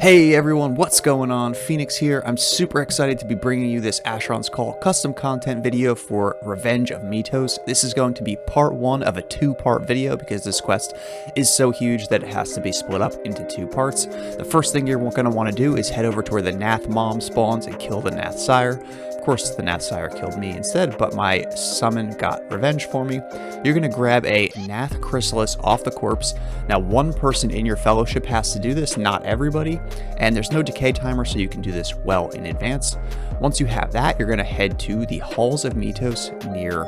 Hey everyone, what's going on? Phoenix here. I'm super excited to be bringing you this Asheron's Call custom content video for Revenge of Metos. This is going to be part one of a two-part video because this quest is so huge that it has to be split up into two parts. The first thing you're going to want to do is head over to where the Nath Mom spawns and kill the Nath Sire. Of course, the Nath Sire killed me instead, but my summon got revenge for me. You're going to grab a Nath Chrysalis off the corpse. Now, one person in your fellowship has to do this, not everybody, and there's no decay timer, so you can do this well in advance. Once you have that, you're going to head to the Halls of Metos near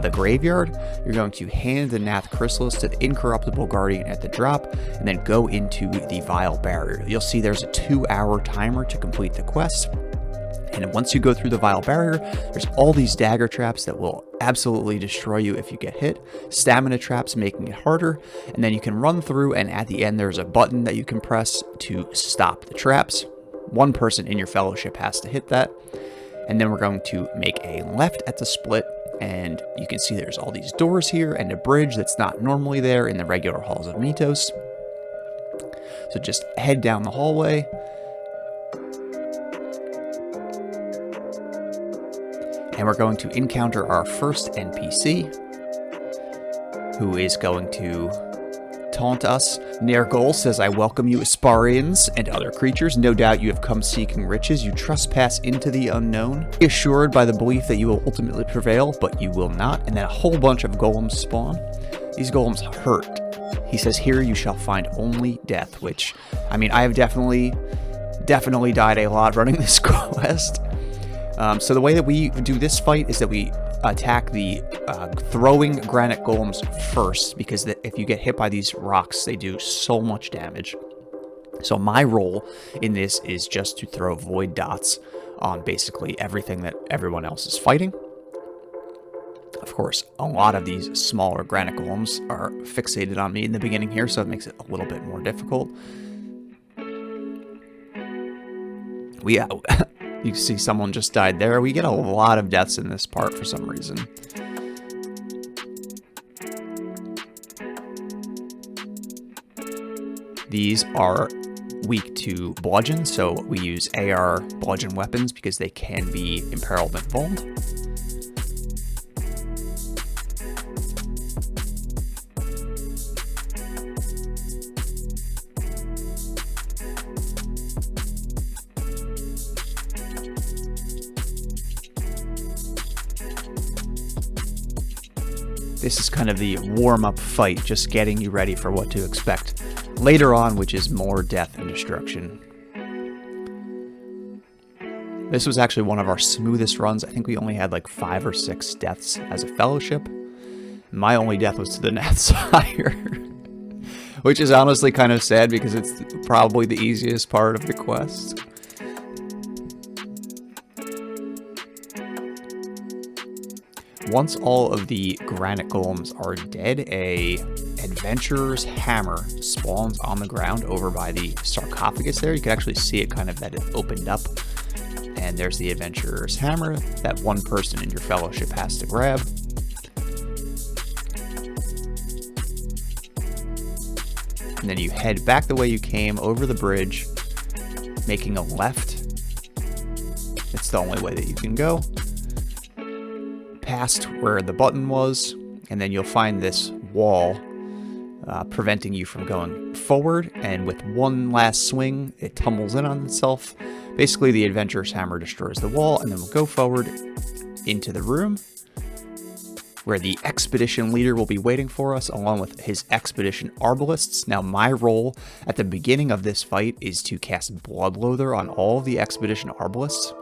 the graveyard. You're going to hand the Nath Chrysalis to the Incorruptible Guardian at the drop, and then go into the Vile Barrier. You'll see there's a 2-hour timer to complete the quest. And once you go through the Vile Barrier, there's all these dagger traps that will absolutely destroy you if you get hit, stamina traps making it harder, and then you can run through, and at the end there's a button that you can press to stop the traps. One person in your fellowship has to hit that, and then we're going to make a left at the split, and you can see there's all these doors here and a bridge that's not normally there in the regular Halls of Metos. So just head down the hallway. And we're going to encounter our first NPC, who is going to taunt us. Nergol says, "I welcome you, Asparians and other creatures. No doubt you have come seeking riches. You trespass into the unknown. Be assured by the belief that you will ultimately prevail, but you will not." And then a whole bunch of golems spawn. These golems hurt. He says, "Here you shall find only death," which, I mean, I have definitely died a lot running this quest. So the way that we do this fight is that we attack the throwing Granite Golems first, because if you get hit by these rocks, they do so much damage. So my role in this is just to throw void dots on basically everything that everyone else is fighting. Of course, a lot of these smaller Granite Golems are fixated on me in the beginning here, so it makes it a little bit more difficult. You see someone just died there. We get a lot of deaths in this part for some reason. These are weak to bludgeon, so we use AR bludgeon weapons because they can be imperiled and vulnerable. This is kind of the warm-up fight, just getting you ready for what to expect later on, which is more death and destruction. This was actually one of our smoothest runs. I think we only had like 5 or 6 deaths as a fellowship. My only death was to the Nath Sire, which is honestly kind of sad because it's probably the easiest part of the quest. Once all of the Granite Golems are dead, a Adventurer's Hammer spawns on the ground over by the sarcophagus there. You can actually see it kind of that it opened up. And there's the Adventurer's Hammer that one person in your fellowship has to grab. And then you head back the way you came over the bridge, making a left. It's the only way that you can go. Past where the button was, and then you'll find this wall preventing you from going forward, and with one last swing it tumbles in on itself. Basically the Adventurer's Hammer destroys the wall, and then we'll go forward into the room where the Expedition Leader will be waiting for us along with his Expedition Arbalists. Now my role at the beginning of this fight is to cast Bloodloather on all of the Expedition Arbalists,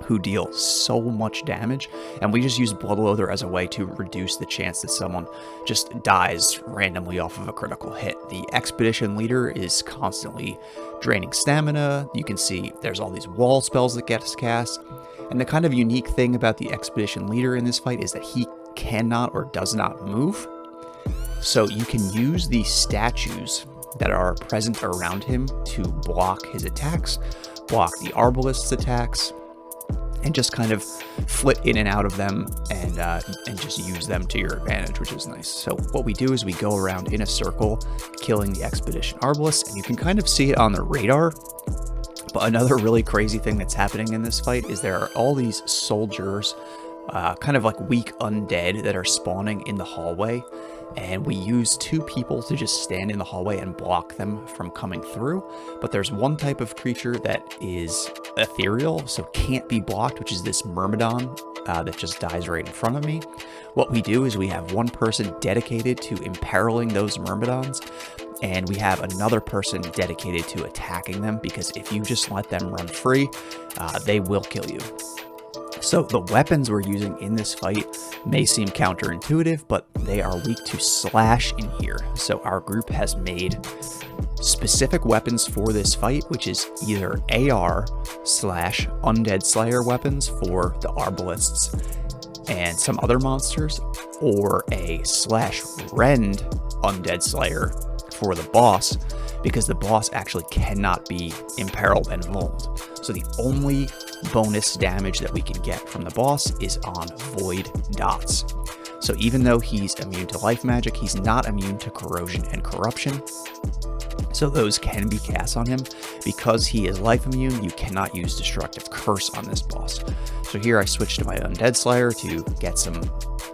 who deal so much damage, and we just use Bloodloather as a way to reduce the chance that someone just dies randomly off of a critical hit. The Expedition Leader is constantly draining stamina. You can see there's all these wall spells that get cast, and the kind of unique thing about the Expedition Leader in this fight is that he cannot or does not move. So you can use the statues that are present around him to block his attacks, block the Arbalist's attacks, and just kind of flit in and out of them and just use them to your advantage, which is nice. So what we do is we go around in a circle, killing the Expedition Arbalists, and you can kind of see it on the radar. But another really crazy thing that's happening in this fight is there are all these soldiers, kind of like weak undead, that are spawning in the hallway. And we use 2 people to just stand in the hallway and block them from coming through. But there's one type of creature that is ethereal, so can't be blocked, which is this Myrmidon that just dies right in front of me. What we do is we have one person dedicated to imperiling those Myrmidons, and we have another person dedicated to attacking them, because if you just let them run free, they will kill you. So the weapons we're using in this fight may seem counterintuitive, but they are weak to slash in here. So our group has made specific weapons for this fight, which is either AR/Undead Slayer weapons for the Arbalists and some other monsters, or a /Rend Undead Slayer for the boss, because the boss actually cannot be imperiled and vulnerable. So the only bonus damage that we can get from the boss is on void dots. So even though he's immune to life magic, he's not immune to corrosion and corruption. So those can be cast on him. Because he is life immune, you cannot use Destructive Curse on this boss. So here I switch to my Undead Slayer to get some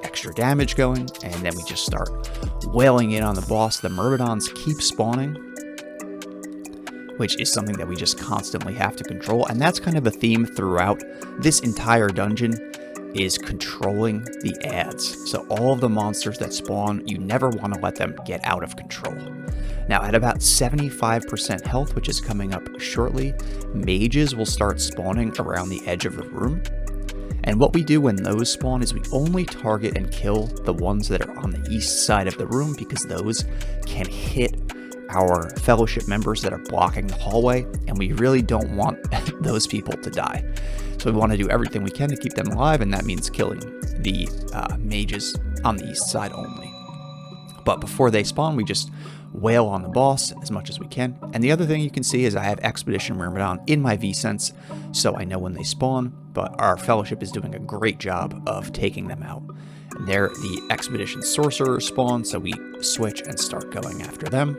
extra damage going, and then we just start wailing in on the boss. The Myrmidons keep spawning, which is something that we just constantly have to control. And that's kind of a theme throughout this entire dungeon, is controlling the adds. So all of the monsters that spawn, you never want to let them get out of control. Now at about 75% health, which is coming up shortly, mages will start spawning around the edge of the room. And what we do when those spawn is we only target and kill the ones that are on the east side of the room, because those can hit our fellowship members that are blocking the hallway, and we really don't want those people to die. So we want to do everything we can to keep them alive, and that means killing the mages on the east side only. But before they spawn, we just wail on the boss as much as we can. And the other thing you can see is I have Expedition Myrmidon in my V-Sense, so I know when they spawn, but our fellowship is doing a great job of taking them out. And there the Expedition Sorcerer spawn, so we switch and start going after them.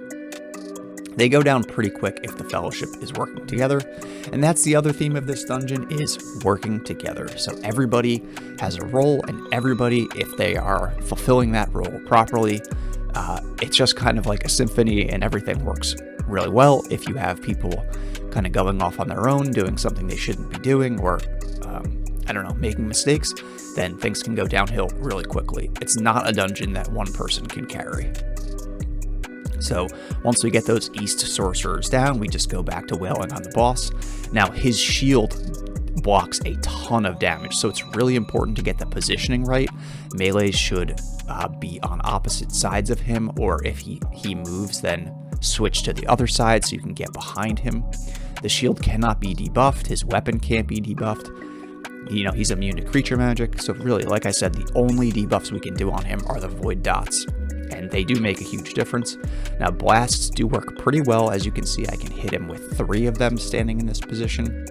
They go down pretty quick if the fellowship is working together. And that's the other theme of this dungeon, is working together. So everybody has a role, and everybody, if they are fulfilling that role properly, it's just kind of like a symphony, and everything works really well. If you have people kind of going off on their own, doing something they shouldn't be doing, or I don't know, making mistakes, then things can go downhill really quickly. It's not a dungeon that one person can carry. So once we get those east sorcerers down, we just go back to wailing on the boss. Now his shield blocks a ton of damage, so it's really important to get the positioning right. Melees should be on opposite sides of him, or if he moves, then switch to the other side so you can get behind him. The shield cannot be debuffed, his weapon can't be debuffed. You know, he's immune to creature magic, so really, like I said, the only debuffs we can do on him are the void dots, and they do make a huge difference. Now blasts do work pretty well. As you can see, I can hit him with 3 of them standing in this position.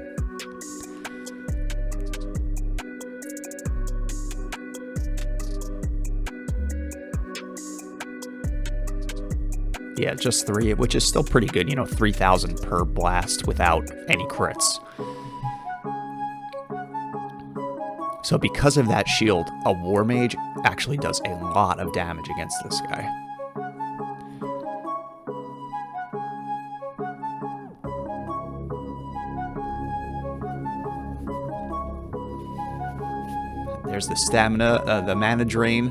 Yeah, just 3, which is still pretty good, you know, 3,000 per blast without any crits. So because of that shield, a War Mage actually does a lot of damage against this guy. There's the stamina, the mana drain.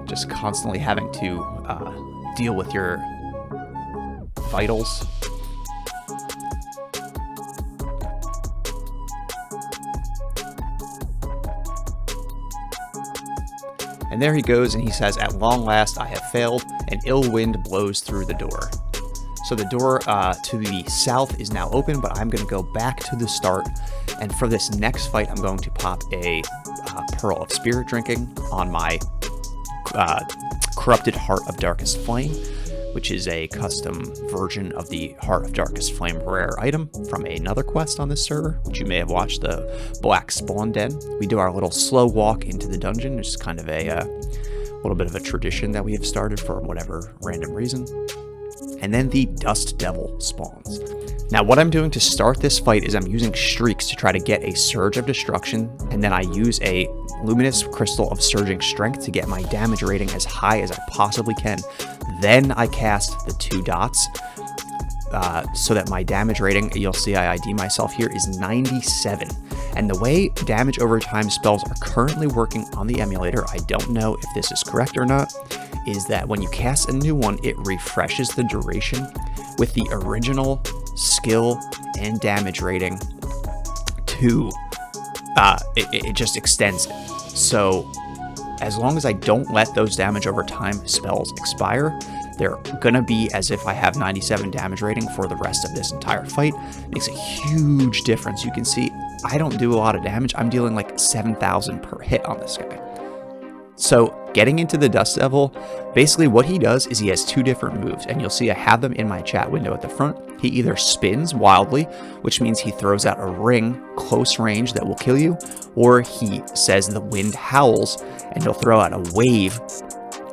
Just constantly having to deal with your vitals. And there he goes, and he says, "At long last I have failed, and ill wind blows through the door." So the door to the south is now open, but I'm going to go back to the start. And for this next fight, I'm going to pop a Pearl of Spirit Drinking on my Corrupted Heart of Darkest Flame, which is a custom version of the Heart of Darkest Flame rare item from another quest on this server, which you may have watched, the Black Spawn Den. We do our little slow walk into the dungeon, which is kind of a little bit of a tradition that we have started for whatever random reason. And then the Dust Devil spawns. Now what I'm doing to start this fight is I'm using streaks to try to get a Surge of Destruction, and then I use a Luminous Crystal of Surging Strength to get my damage rating as high as I possibly can. Then I cast the 2 dots so that my damage rating, you'll see I ID myself here, is 97. And the way damage over time spells are currently working on the emulator, I don't know if this is correct or not, is that when you cast a new one, it refreshes the duration with the original skill and damage rating to, it just extends it. So as long as I don't let those damage over time spells expire, they're gonna be as if I have 97 damage rating for the rest of this entire fight. It makes a huge difference. You can see I don't do a lot of damage. I'm dealing like 7,000 per hit on this guy. So getting into the Dust Devil, basically what he does is he has 2 different moves, and you'll see I have them in my chat window at the front. He either spins wildly, which means he throws out a ring close range that will kill you, or he says the wind howls, and he'll throw out a wave,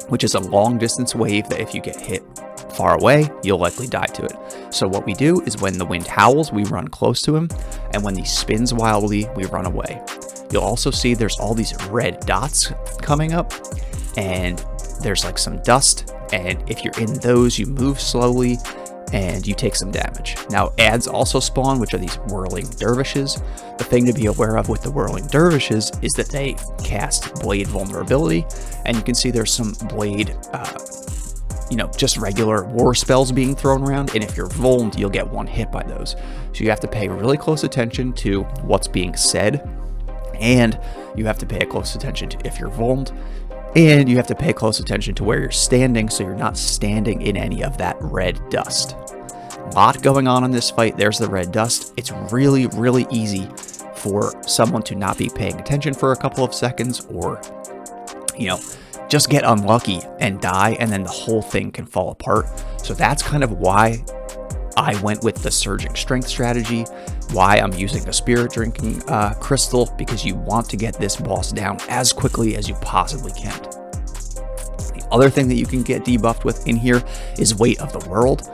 which is a long distance wave that if you get hit far away, you'll likely die to it. So what we do is when the wind howls, we run close to him, and when he spins wildly, we run away. You'll also see there's all these red dots coming up, and there's like some dust, and if you're in those, you move slowly, and you take some damage. Now, ads also spawn, which are these whirling dervishes. The thing to be aware of with the whirling dervishes is that they cast blade vulnerability, and you can see there's some blade, just regular war spells being thrown around, and if you're vulned, you'll get 1 hit by those. So you have to pay really close attention to what's being said, and you have to pay close attention to if you're vulned, and you have to pay close attention to where you're standing so you're not standing in any of that red dust. A lot going on in this fight. There's the red dust. It's really, really easy for someone to not be paying attention for a couple of seconds, or, just get unlucky and die, and then the whole thing can fall apart. So that's kind of why I went with the Surging Strength strategy, why I'm using the Spirit Drinking Crystal, because you want to get this boss down as quickly as you possibly can. The other thing that you can get debuffed with in here is Weight of the World,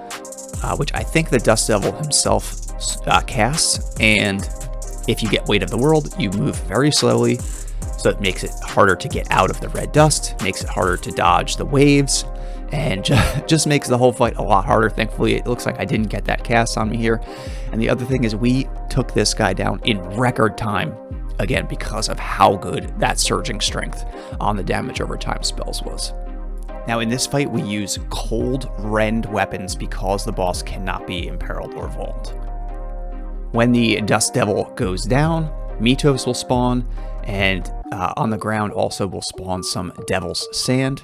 which I think the Dust Devil himself casts, and if you get Weight of the World, you move very slowly, so it makes it harder to get out of the red dust, makes it harder to dodge the waves, and just makes the whole fight a lot harder. Thankfully, it looks like I didn't get that cast on me here. And the other thing is we took this guy down in record time, again, because of how good that Surging Strength on the damage over time spells was. Now in this fight, we use cold rend weapons because the boss cannot be imperiled or vulned. When the Dust Devil goes down, Metos will spawn, and on the ground also will spawn some Devil's Sand.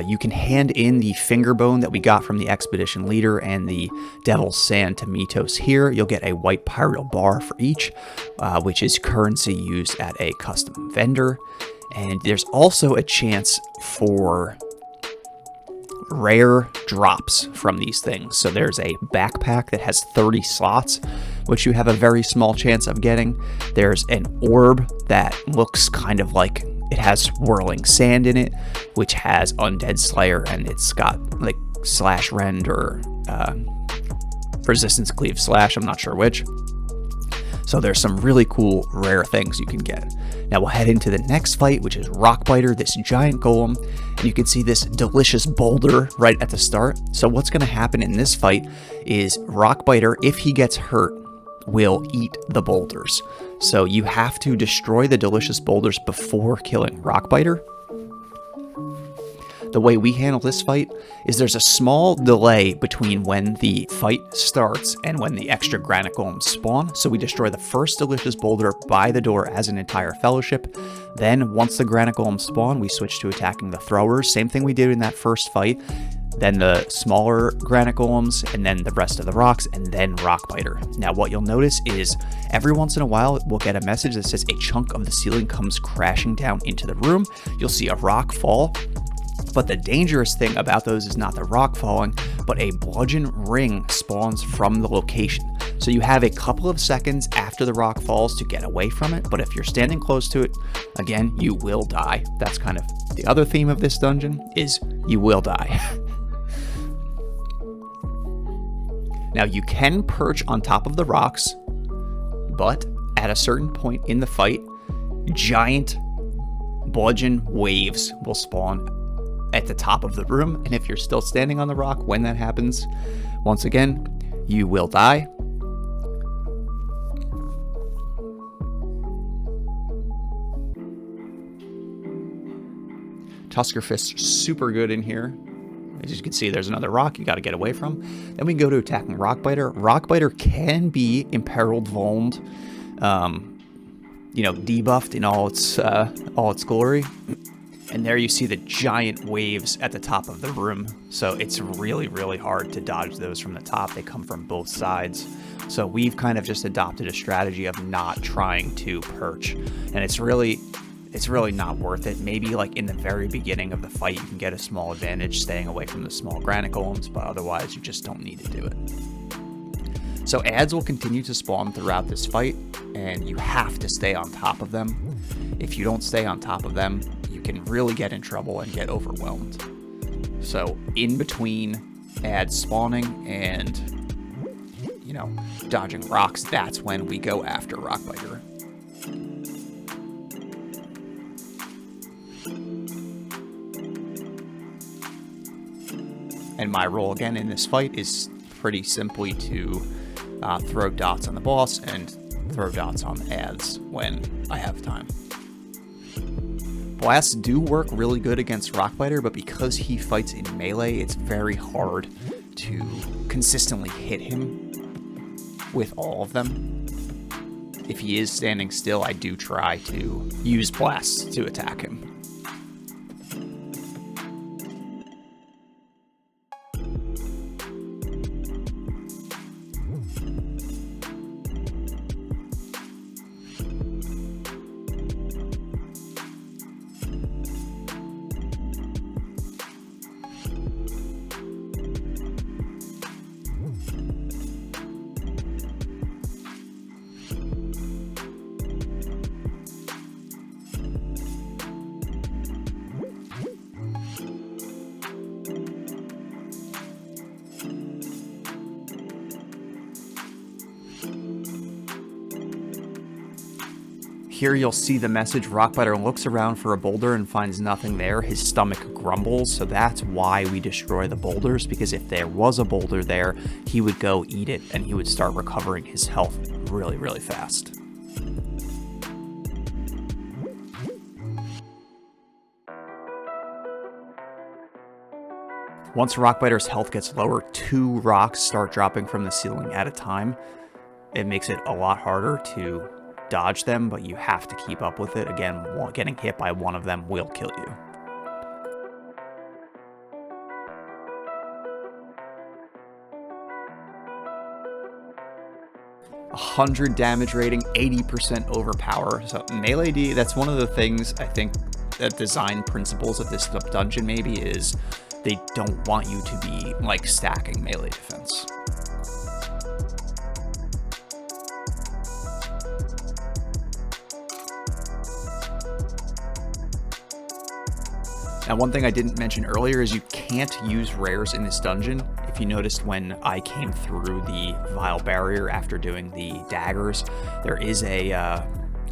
You can hand in the finger bone that we got from the expedition leader and the Devil's Sand to Metos here. You'll get a white pyrial bar for each, which is currency used at a custom vendor. And there's also a chance for rare drops from these things. So there's a backpack that has 30 slots, which you have a very small chance of getting. There's an orb that looks kind of like it has whirling sand in it, which has Undead Slayer, and it's got like slash rend or resistance cleave slash, I'm not sure which. So there's some really cool rare things you can get. Now we'll head into the next fight, which is Rockbiter, this giant golem, and you can see this delicious boulder right at the start. So what's going to happen in this fight is Rockbiter, if he gets hurt, will eat the boulders. So you have to destroy the delicious boulders before killing Rockbiter. The way we handle this fight is there's a small delay between when the fight starts and when the extra Granite Golems spawn. So we destroy the first delicious boulder by the door as an entire fellowship. Then once the Granite Golems spawn, we switch to attacking the throwers. Same thing we did in that first fight. Then the smaller Granite Golems, and then the rest of the rocks, and then Rockbiter. Now what you'll notice is every once in a while we'll get a message that says a chunk of the ceiling comes crashing down into the room. You'll see a rock fall, But the dangerous thing about those is not the rock falling, but a bludgeon ring spawns from the location. So you have a couple of seconds after the rock falls to get away from it, but if you're standing close to it, again, you will die. That's kind of the other theme of this dungeon, is you will die. Now you can perch on top of the rocks, but at a certain point in the fight, giant bludgeon waves will spawn at the top of the room, and if you're still standing on the rock when that happens, once again, you will die. Tusker Fist's super good in here. As you can see, there's another rock you got to get away from. Then we go to attacking Rockbiter. Rockbiter can be imperiled, vulned, debuffed in all its glory. And there you see the giant waves at the top of the room. So it's really, really hard to dodge those from the top. They come from both sides. So we've kind of just adopted a strategy of not trying to perch. And it's really not worth it. Maybe like in the very beginning of the fight, you can get a small advantage staying away from the small granite golems, but otherwise you just don't need to do it. So ads will continue to spawn throughout this fight, and you have to stay on top of them. If you don't stay on top of them, you can really get in trouble and get overwhelmed. So in between ads spawning and, dodging rocks, that's when we go after Rockbiter. And my role again in this fight is pretty simply to throw dots on the boss and throw dots on ads when I have time. Blasts do work really good against Rockbiter, but because he fights in melee, it's very hard to consistently hit him with all of them. If he is standing still, I do try to use blasts to attack him. Here you'll see the message, Rockbiter looks around for a boulder and finds nothing there. His stomach grumbles, so that's why we destroy the boulders, because if there was a boulder there, he would go eat it and he would start recovering his health really, really fast. Once Rockbiter's health gets lower, 2 rocks start dropping from the ceiling at a time. It makes it a lot harder to dodge them, but you have to keep up with it. Again, getting hit by one of them will kill you. 100 damage rating, 80% overpower. So melee D, that's one of the things I think that design principles of this dungeon maybe is they don't want you to be like stacking melee defense. Now, one thing I didn't mention earlier is you can't use rares in this dungeon. If you noticed when I came through the Vile Barrier after doing the daggers, there is a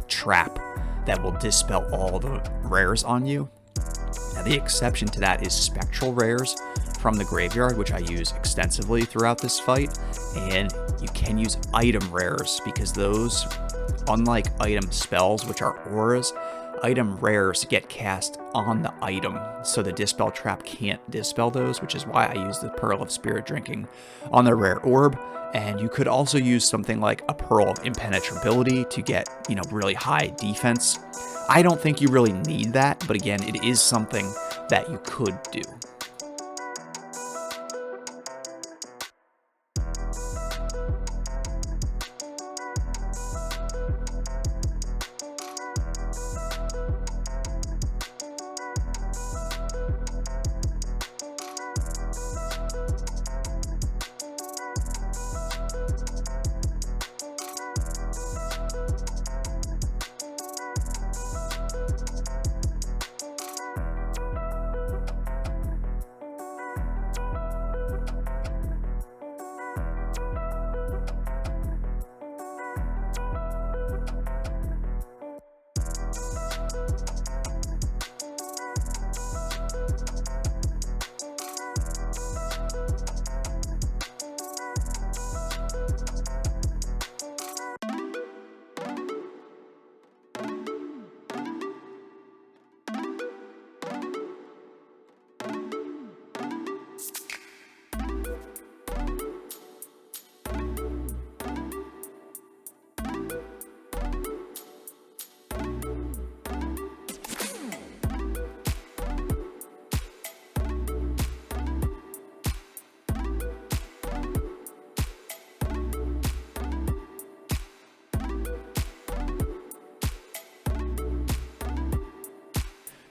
trap that will dispel all the rares on you. Now, the exception to that is spectral rares from the graveyard, which I use extensively throughout this fight, and you can use item rares because those, unlike item spells, which are auras, item rares get cast on the item, so the Dispel Trap can't dispel those, which is why I use the Pearl of Spirit Drinking on the rare orb. And you could also use something like a Pearl of Impenetrability to get, really high defense. I don't think you really need that, but again, it is something that you could do.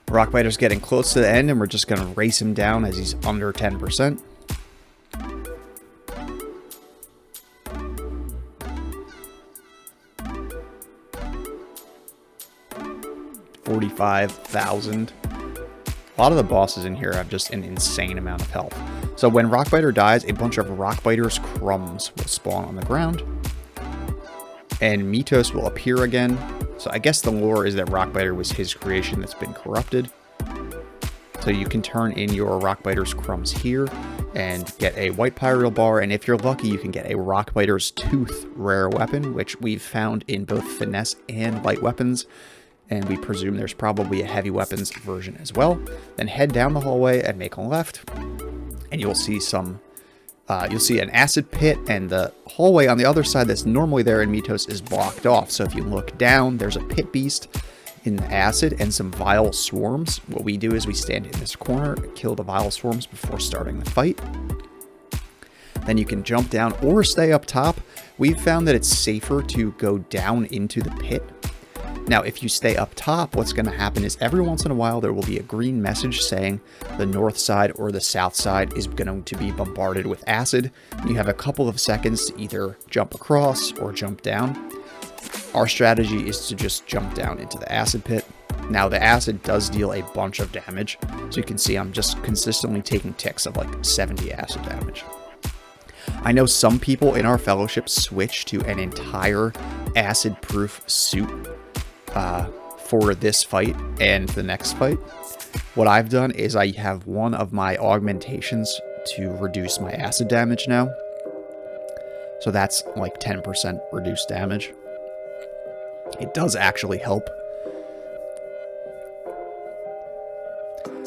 Rockbiter's getting close to the end, and we're just going to race him down as he's under 10%. $45,000. A lot of the bosses in here have just an insane amount of health. So when Rockbiter dies, a bunch of Rockbiter's crumbs will spawn on the ground. And Metos will appear again. So I guess the lore is that Rockbiter was his creation that's been corrupted. So you can turn in your Rockbiter's crumbs here and get a white pyrial bar. And if you're lucky, you can get a Rockbiter's tooth rare weapon, which we've found in both finesse and light weapons. And we presume there's probably a heavy weapons version as well. Then head down the hallway and make a left, and you'll see you'll see an acid pit, and the hallway on the other side that's normally there in Metos is blocked off. So if you look down, there's a pit beast in the acid and some vile swarms. What we do is we stand in this corner, kill the vile swarms before starting the fight. Then you can jump down or stay up top. We've found that it's safer to go down into the pit. Now, if you stay up top, what's going to happen is every once in a while there will be a green message saying the north side or the south side is going to be bombarded with acid. You have a couple of seconds to either jump across or jump down. Our strategy is to just jump down into the acid pit. Now, the acid does deal a bunch of damage. So you can see I'm just consistently taking ticks of like 70 acid damage. I know some people in our fellowship switch to an entire acid-proof suit for this fight and the next fight. What I've done is I have one of my augmentations to reduce my acid damage now. So that's like 10% reduced damage. It does actually help.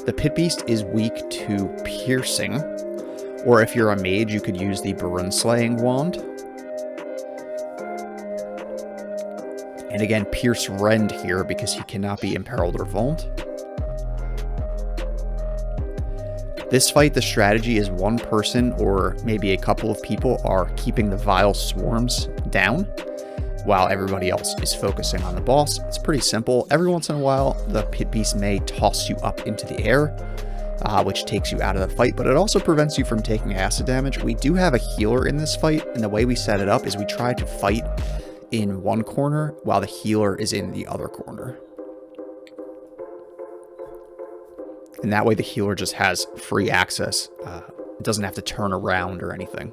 The Pit Beast is weak to piercing, or if you're a mage, you could use the Barun Slaying Wand. And again, Pierce Rend here because he cannot be imperiled or vulned. This fight, the strategy is one person or maybe a couple of people are keeping the vile swarms down while everybody else is focusing on the boss. It's pretty simple. Every once in a while, the Pit Beast may toss you up into the air, which takes you out of the fight, but it also prevents you from taking acid damage. We do have a healer in this fight, and the way we set it up is we try to fight in one corner while the healer is in the other corner. And that way the healer just has free access. It doesn't have to turn around or anything.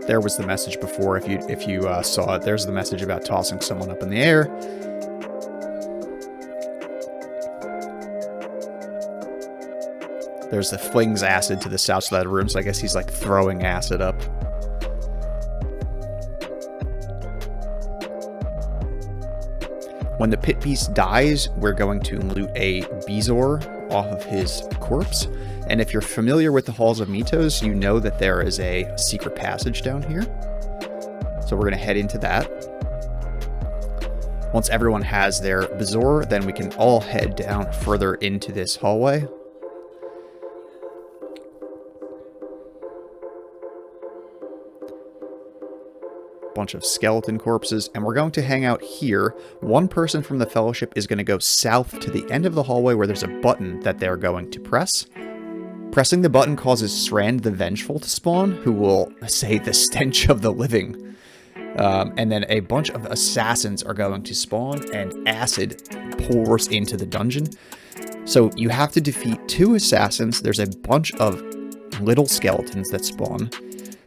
There was the message before. If you saw it, there's the message about tossing someone up in the air. There's the flings acid to the south side of the room, so I guess he's like throwing acid up. When the Pit Beast dies, we're going to loot a Bezoar off of his corpse. And if you're familiar with the Halls of Metos, you know that there is a secret passage down here. So we're going to head into that. Once everyone has their Bezoar, then we can all head down further into this hallway. Bunch of skeleton corpses, and we're going to hang out here. One person from the Fellowship is going to go south to the end of the hallway where there's a button that they're going to press. Pressing the button causes Srand the Vengeful to spawn, who will say the stench of the living. And then a bunch of assassins are going to spawn, and acid pours into the dungeon. So you have to defeat 2 assassins. There's a bunch of little skeletons that spawn.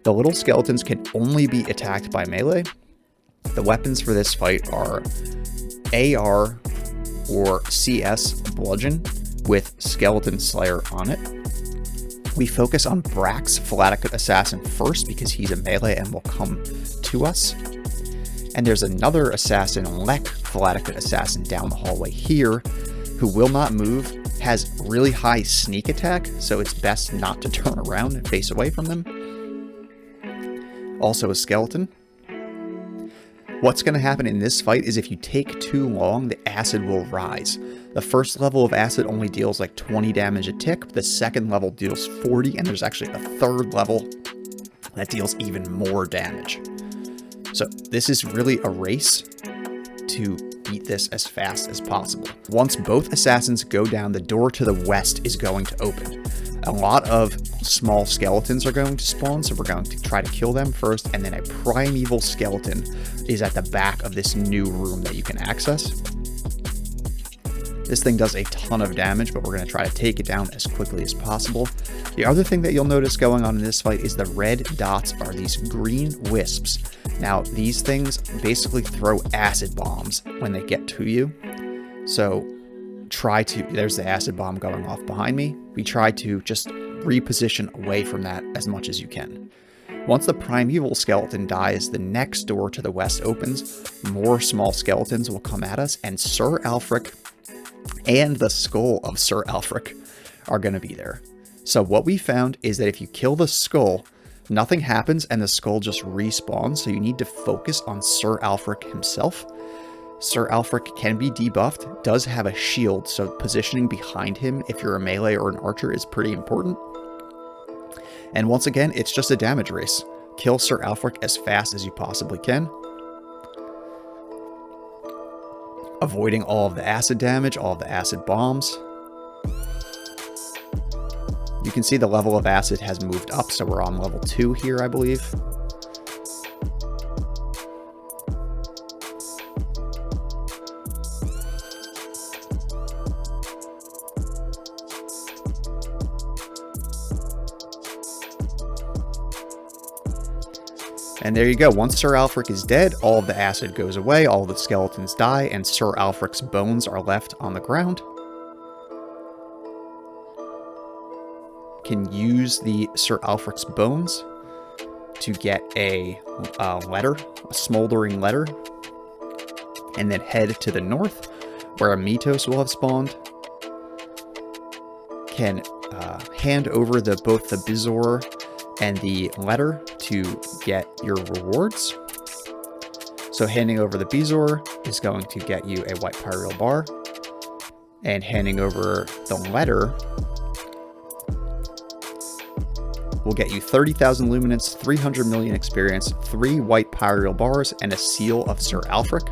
The little skeletons can only be attacked by melee. The weapons for this fight are AR or CS Bludgeon with Skeleton Slayer on it. We focus on Brax, Philatic Assassin, first because he's a melee and will come to us. And there's another assassin, Lek, Philatic Assassin, down the hallway here, who will not move, has really high sneak attack, so it's best not to turn around and face away from them. Also a skeleton. What's going to happen in this fight is if you take too long, the acid will rise. The first level of acid only deals like 20 damage a tick, the second level deals 40, and there's actually a third level that deals even more damage. So this is really a race to beat this as fast as possible. Once both assassins go down, the door to the west is going to open. A lot of small skeletons are going to spawn, so we're going to try to kill them first, and then a primeval skeleton is at the back of this new room that you can access. This thing does a ton of damage, but we're going to try to take it down as quickly as possible. The other thing that you'll notice going on in this fight is the red dots are these green wisps. Now, these things basically throw acid bombs when they get to you. So there's the acid bomb going off behind me. We try to just reposition away from that as much as you can. Once the primeval skeleton dies, the next door to the west opens. More small skeletons will come at us, and Sir Alfric and the skull of Sir Alfric are going to be there. So what we found is that if you kill the skull, nothing happens and the skull just respawns. So you need to focus on Sir Alfric himself. Sir Alfric can be debuffed, does have a shield, so positioning behind him if you're a melee or an archer is pretty important. And once again, it's just a damage race. Kill Sir Alfric as fast as you possibly can, avoiding all of the acid damage, all of the acid bombs. You can see the level of acid has moved up, so we're on level 2 here, I believe. And there you go. Once Sir Alfric is dead, all of the acid goes away, all of the skeletons die, and Sir Alfric's bones are left on the ground. Can use the Sir Alfric's bones to get a letter, a smoldering letter, and then head to the north, where a Metos will have spawned. Can hand over both the Bizor and the letter to get your rewards. So handing over the Bizor is going to get you a white pyreal bar, and handing over the letter will get you 30,000 luminance, 300 million experience, 3 white pyreal bars, and a seal of Sir Alfric.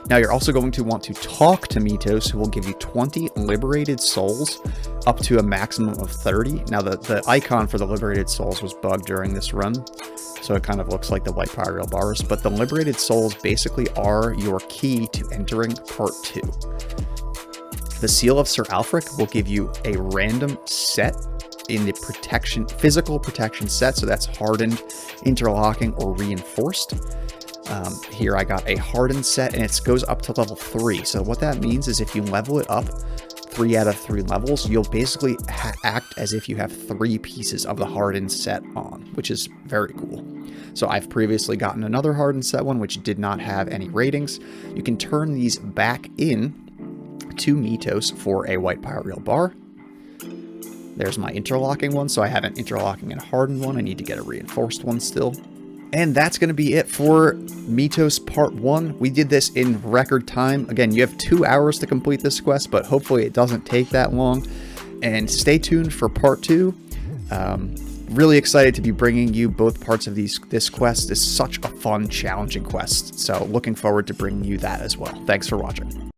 Now you're also going to want to talk to Metos, who will give you 20 liberated souls, up to a maximum of 30. Now the icon for the liberated souls was bugged during this run, so it kind of looks like the white pyreal bars, but the liberated souls basically are your key to entering part 2. The seal of Sir Alfric will give you a random set in the physical protection set, so that's hardened, interlocking, or reinforced. Here I got a hardened set, and it goes up to level 3. So what that means is if you level it up 3 out of 3 levels, you'll basically act as if you have 3 pieces of the hardened set on, which is very cool. So I've previously gotten another hardened set one, which did not have any ratings. You can turn these back in to Metos for a white pyreal bar. There's my interlocking one, so I have an interlocking and hardened one. I need to get a reinforced one still. And that's going to be it for Metos Part 1. We did this in record time. Again, you have 2 hours to complete this quest, but hopefully it doesn't take that long. And stay tuned for Part 2. Really excited to be bringing you both parts of this quest. It's such a fun, challenging quest. So looking forward to bringing you that as well. Thanks for watching.